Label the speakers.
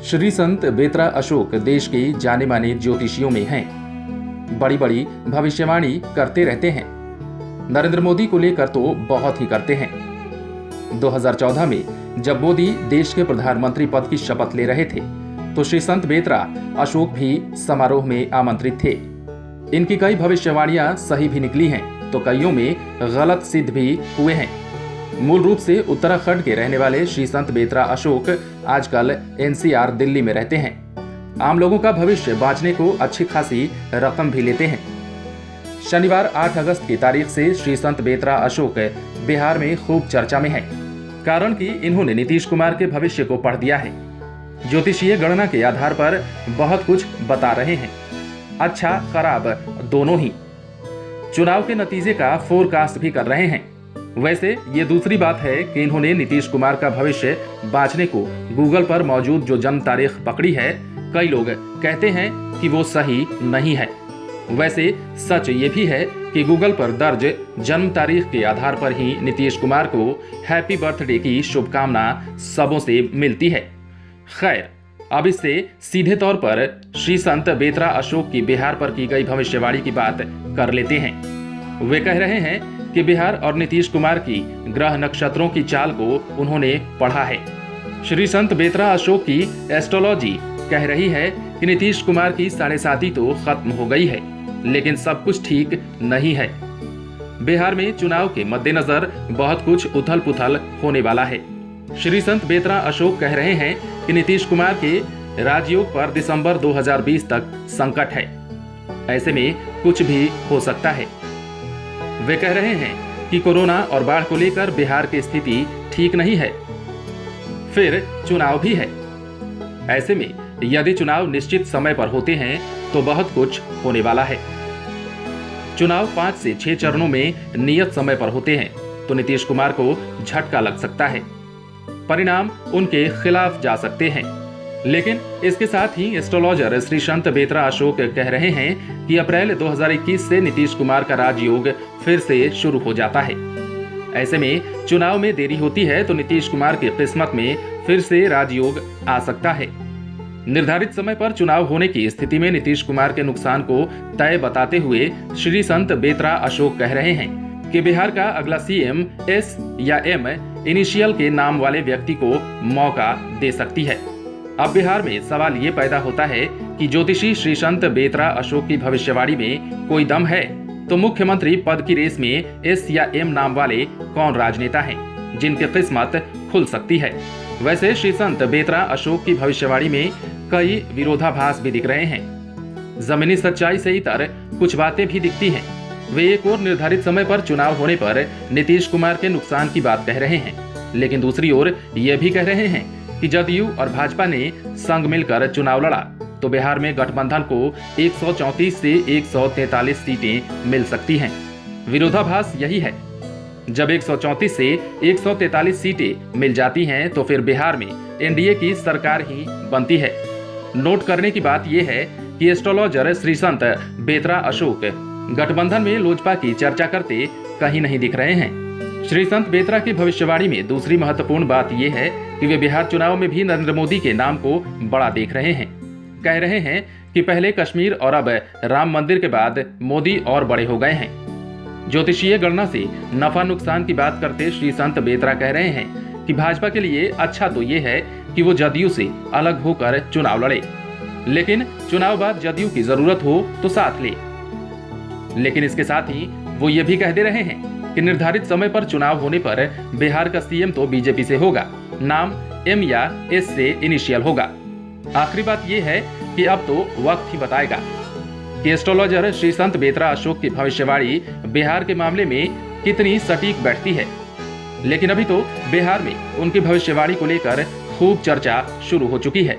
Speaker 1: श्री संत बेतरा अशोक देश के जाने माने ज्योतिषियों में हैं। बड़ी बड़ी भविष्यवाणी करते रहते हैं। नरेंद्र मोदी को लेकर तो बहुत ही करते हैं। 2014 में जब मोदी देश के प्रधानमंत्री पद की शपथ ले रहे थे तो श्री संत बेतरा अशोक भी समारोह में आमंत्रित थे। इनकी कई भविष्यवाणियां सही भी निकली हैं तो कईयों में गलत सिद्ध भी हुए हैं। मूल रूप से उत्तराखंड के रहने वाले श्री संत बेतरा अशोक आजकल एनसीआर दिल्ली में रहते हैं। आम लोगों का भविष्य बांचने को अच्छी खासी रकम भी लेते हैं। शनिवार 8 अगस्त की तारीख से श्री संत बेतरा अशोक बिहार में खूब चर्चा में है, कारण कि इन्होंने नीतीश कुमार के भविष्य को पढ़ दिया है। ज्योतिषीय गणना के आधार पर बहुत कुछ बता रहे हैं, अच्छा खराब दोनों ही। चुनाव के नतीजे का फोरकास्ट भी कर रहे हैं। वैसे ये दूसरी बात है कि इन्होंने नीतीश कुमार का भविष्य बांचने को गूगल पर मौजूद जो जन्म तारीख पकड़ी है, कई लोग कहते हैं कि वो सही नहीं है। वैसे सच ये भी है कि गूगल पर दर्ज जन्म तारीख के आधार पर ही नीतीश कुमार को हैप्पी बर्थडे की शुभकामना सबों से मिलती है। खैर, अब इससे सीधे तौर पर श्री संत बेतरा अशोक की बिहार पर की गई भविष्यवाणी की बात कर लेते हैं। वे कह रहे हैं कि बिहार और नीतीश कुमार की ग्रह नक्षत्रों की चाल को उन्होंने पढ़ा है। श्री संत बेतरा अशोक की एस्ट्रोलॉजी कह रही है कि नीतीश कुमार की 7.5 तो खत्म हो गई है, लेकिन सब कुछ ठीक नहीं है। बिहार में चुनाव के मद्देनजर बहुत कुछ उथल पुथल होने वाला है। श्री संत बेतरा अशोक कह रहे हैं कि नीतीश कुमार के राजयोग पर दिसंबर 2020 तक संकट है। ऐसे में कुछ भी हो सकता है। वे कह रहे हैं कि कोरोना और बाढ़ को लेकर बिहार की स्थिति ठीक नहीं है, फिर चुनाव भी है। ऐसे में यदि चुनाव निश्चित समय पर होते हैं तो बहुत कुछ होने वाला है। चुनाव 5 से 6 चरणों में नियत समय पर होते हैं तो नीतीश कुमार को झटका लग सकता है, परिणाम उनके खिलाफ जा सकते हैं। लेकिन इसके साथ ही एस्ट्रोलॉजर श्री संत बेतरा अशोक कह रहे हैं कि अप्रैल 2021 से नीतीश कुमार का राजयोग फिर से शुरू हो जाता है। ऐसे में चुनाव में देरी होती है तो नीतीश कुमार की किस्मत में फिर से राजयोग आ सकता है। निर्धारित समय पर चुनाव होने की स्थिति में नीतीश कुमार के नुकसान को तय बताते हुए श्री संत बेतरा अशोक कह रहे हैं कि बिहार का अगला सीएम एस या एम इनिशियल के नाम वाले व्यक्ति को मौका दे सकती है। अब बिहार में सवाल ये पैदा होता है कि ज्योतिषी श्री संत बेतरा अशोक की भविष्यवाणी में कोई दम है तो मुख्यमंत्री पद की रेस में एस या एम नाम वाले कौन राजनेता हैं जिनकी किस्मत खुल सकती है। वैसे श्री संत बेतरा अशोक की भविष्यवाणी में कई विरोधाभास भी दिख रहे हैं। जमीनी सच्चाई से इतर कुछ बातें भी दिखती हैं। वे एक और निर्धारित समय पर चुनाव होने पर नीतीश कुमार के नुकसान की बात कह रहे हैं, लेकिन दूसरी ओर ये भी कह रहे हैं कि जदयू और भाजपा ने संग मिलकर चुनाव लड़ा तो बिहार में गठबंधन को 134 से 143 सीटें मिल सकती हैं। विरोधाभास यही है, जब 134 से 143 सीटें मिल जाती हैं तो फिर बिहार में एनडीए की सरकार ही बनती है। नोट करने की बात यह है कि एस्ट्रोलॉजर श्री संत बेतरा अशोक गठबंधन में लोजपा की चर्चा करते कहीं नहीं दिख रहे हैं। श्री संत बेतरा की भविष्यवाणी में दूसरी महत्वपूर्ण बात यह है कि वे बिहार चुनाव में भी नरेंद्र मोदी के नाम को बड़ा देख रहे हैं। कह रहे हैं कि पहले कश्मीर और अब राम मंदिर के बाद मोदी और बड़े हो गए हैं। ज्योतिषीय गणना से नफा नुकसान की बात करते श्री संत बेतरा कह रहे हैं कि भाजपा के लिए अच्छा तो ये है कि वो जदयू से अलग होकर चुनाव लड़े, लेकिन चुनाव बाद जदयू की जरूरत हो तो साथ ले। लेकिन इसके साथ ही वो ये भी कह दे रहे हैं कि निर्धारित समय पर चुनाव होने पर बिहार का सीएम तो बीजेपी से होगा, नाम एम या एस से इनिशियल होगा। आखिरी बात यह है कि अब तो वक्त ही बताएगा कि एस्ट्रोलॉजर श्री संत बेतरा अशोक की भविष्यवाणी बिहार के मामले में कितनी सटीक बैठती है। लेकिन अभी तो बिहार में उनकी भविष्यवाणी को लेकर खूब चर्चा शुरू हो चुकी है।